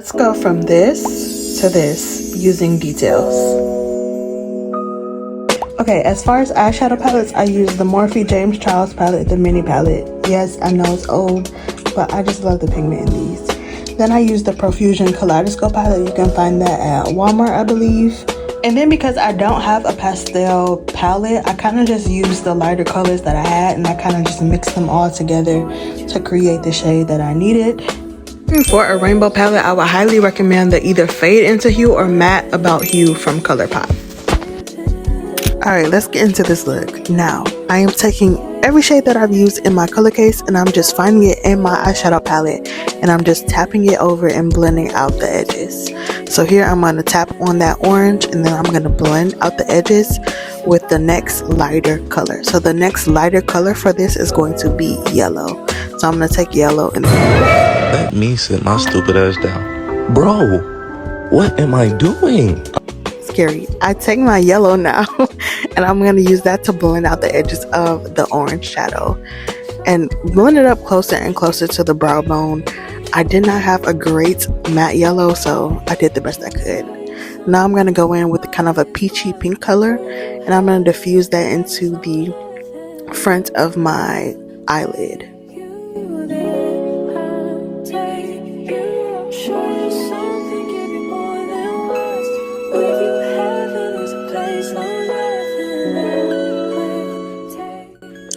Let's go from this to this using details. Okay, as far as eyeshadow palettes, I use the Morphe James Charles palette, the mini palette. Yes, I know it's old, but I just love the pigment in these. Then I use the Profusion Kaleidoscope palette. You can find that at Walmart, I believe. And then because I don't have a pastel palette, I kind of just use the lighter colors that I had, and I kind of just mix them all together to create the shade that I needed. For a rainbow palette, I would highly recommend the either Fade Into Hue or Matte About Hue from Colourpop. Alright, let's get into this look. Now, I am taking every shade that I've used in my color case and I'm just finding it in my eyeshadow palette and I'm just tapping it over and blending out the edges. So here I'm going to tap on that orange and then I'm going to blend out the edges with the next lighter color. So the next lighter color for this is going to be yellow. So I'm going to take yellow and let me sit my stupid ass down. Bro, what am I doing? Scary. I take my yellow now and I'm going to use that to blend out the edges of the orange shadow and blend it up closer and closer to the brow bone. I did not have a great matte yellow, so I did the best I could. Now I'm going to go in with kind of a peachy pink color and I'm going to diffuse that into the front of my eyelid.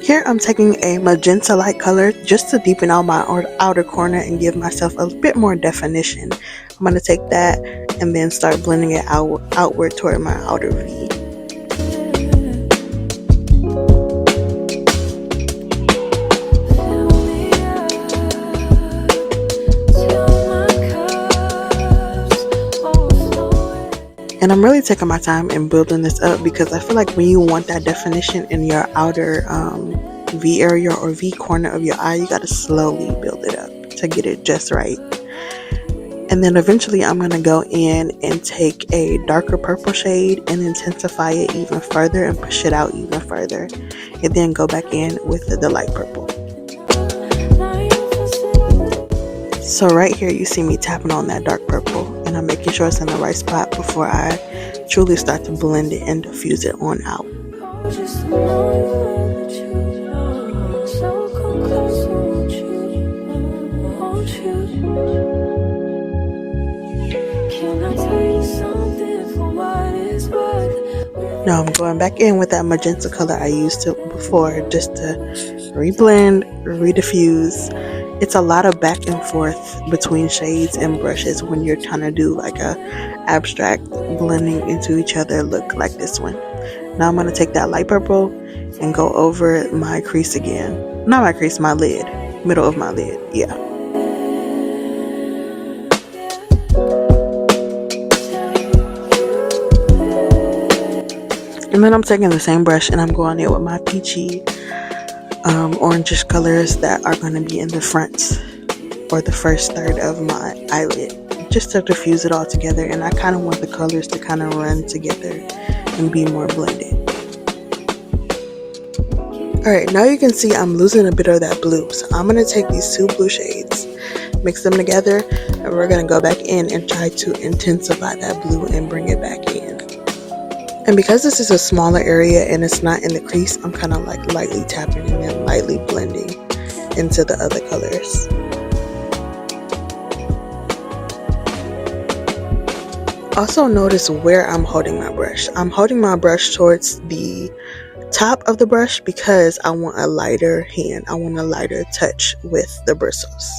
Here I'm taking a magenta light color just to deepen out my outer corner and give myself a bit more definition. I'm going to take that and then start blending it outward toward my outer V. And I'm really taking my time in building this up because I feel like when you want that definition in your outer V area or V corner of your eye, you got to slowly build it up to get it just right. And then eventually I'm going to go in and take a darker purple shade and intensify it even further and push it out even further. And then go back in with the light purple. So right here you see me tapping on that dark purple and I'm making sure it's in the right spot before I truly start to blend it and diffuse it on out. Now I'm going back in with that magenta color I used before just to reblend, rediffuse. It's a lot of back and forth between shades and brushes when you're trying to do like a abstract blending into each other look like this one. Now I'm going to take that light purple and go over my crease again. Not my crease, my lid. Middle of my lid, yeah. And then I'm taking the same brush and I'm going in with my peachy orangish colors that are going to be in the front or the first third of my eyelid, just to diffuse it all together. And I kind of want the colors to kind of run together and be more blended. Alright, now you can see I'm losing a bit of that blue, so I'm going to take these two blue shades, mix them together, and we're going to go back in and try to intensify that blue and bring it back in. And because this is a smaller area and it's not in the crease, I'm kind of like lightly tapping and then lightly blending into the other colors. Also notice where I'm holding my brush. I'm holding my brush towards the top of the brush because I want a lighter hand. I want a lighter touch with the bristles.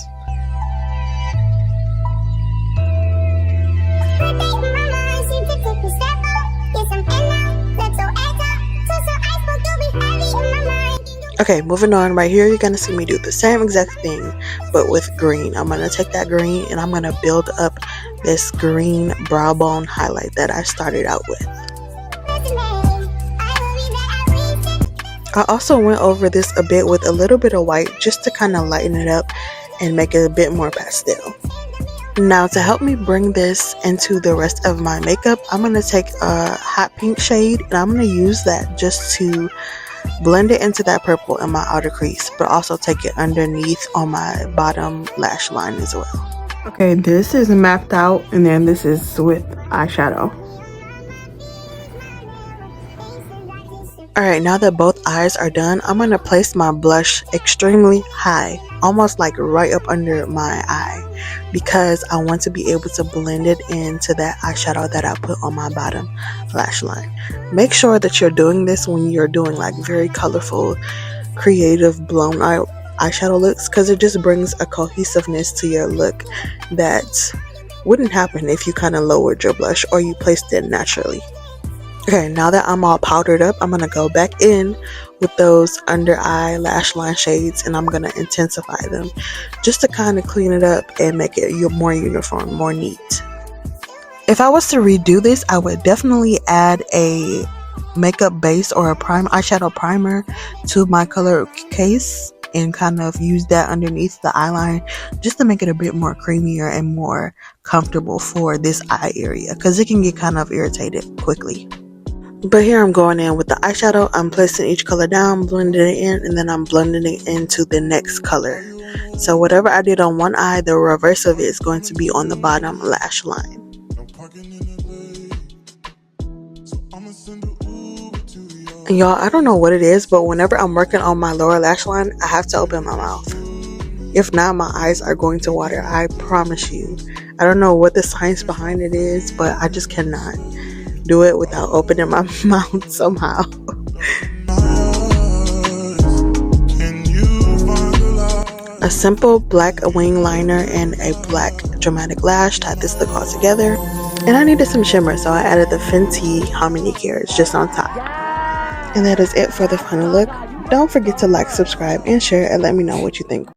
Okay, moving on. Right here you're going to see me do the same exact thing but with green. I'm going to take that green and I'm going to build up this green brow bone highlight that I started out with. I also went over this a bit with a little bit of white just to kind of lighten it up and make it a bit more pastel. Now to help me bring this into the rest of my makeup, I'm going to take a hot pink shade and I'm going to use that just to blend it into that purple in my outer crease, but also take it underneath on my bottom lash line as well. Okay, this is mapped out, and then this is with eyeshadow. Alright, now that both eyes are done, I'm going to place my blush extremely high, almost like right up under my eye, because I want to be able to blend it into that eyeshadow that I put on my bottom lash line. Make sure that you're doing this when you're doing like very colorful, creative, blown out eyeshadow looks, because it just brings a cohesiveness to your look that wouldn't happen if you kind of lowered your blush or you placed it naturally. Okay, now that I'm all powdered up, I'm going to go back in with those under eye lash line shades, and I'm going to intensify them just to kind of clean it up and make it more uniform, more neat. If I was to redo this, I would definitely add a makeup base or a eyeshadow primer to my color case and kind of use that underneath the eyeline just to make it a bit more creamier and more comfortable for this eye area, because it can get kind of irritated quickly. But here I'm going in with the eyeshadow. I'm placing each color down, blending it in, and then I'm blending it into the next color. So whatever I did on one eye, the reverse of it is going to be on the bottom lash line. And y'all, I don't know what it is, but whenever I'm working on my lower lash line, I have to open my mouth. If not, my eyes are going to water, I promise you. I don't know what the science behind it is, but I just cannot do it without opening my mouth somehow. A simple black wing liner and a black dramatic lash tied this look all together. And I needed some shimmer, so I added the Fenty How Many Carats just on top. And that is it for the final look. Don't forget to like, subscribe, and share, and let me know what you think.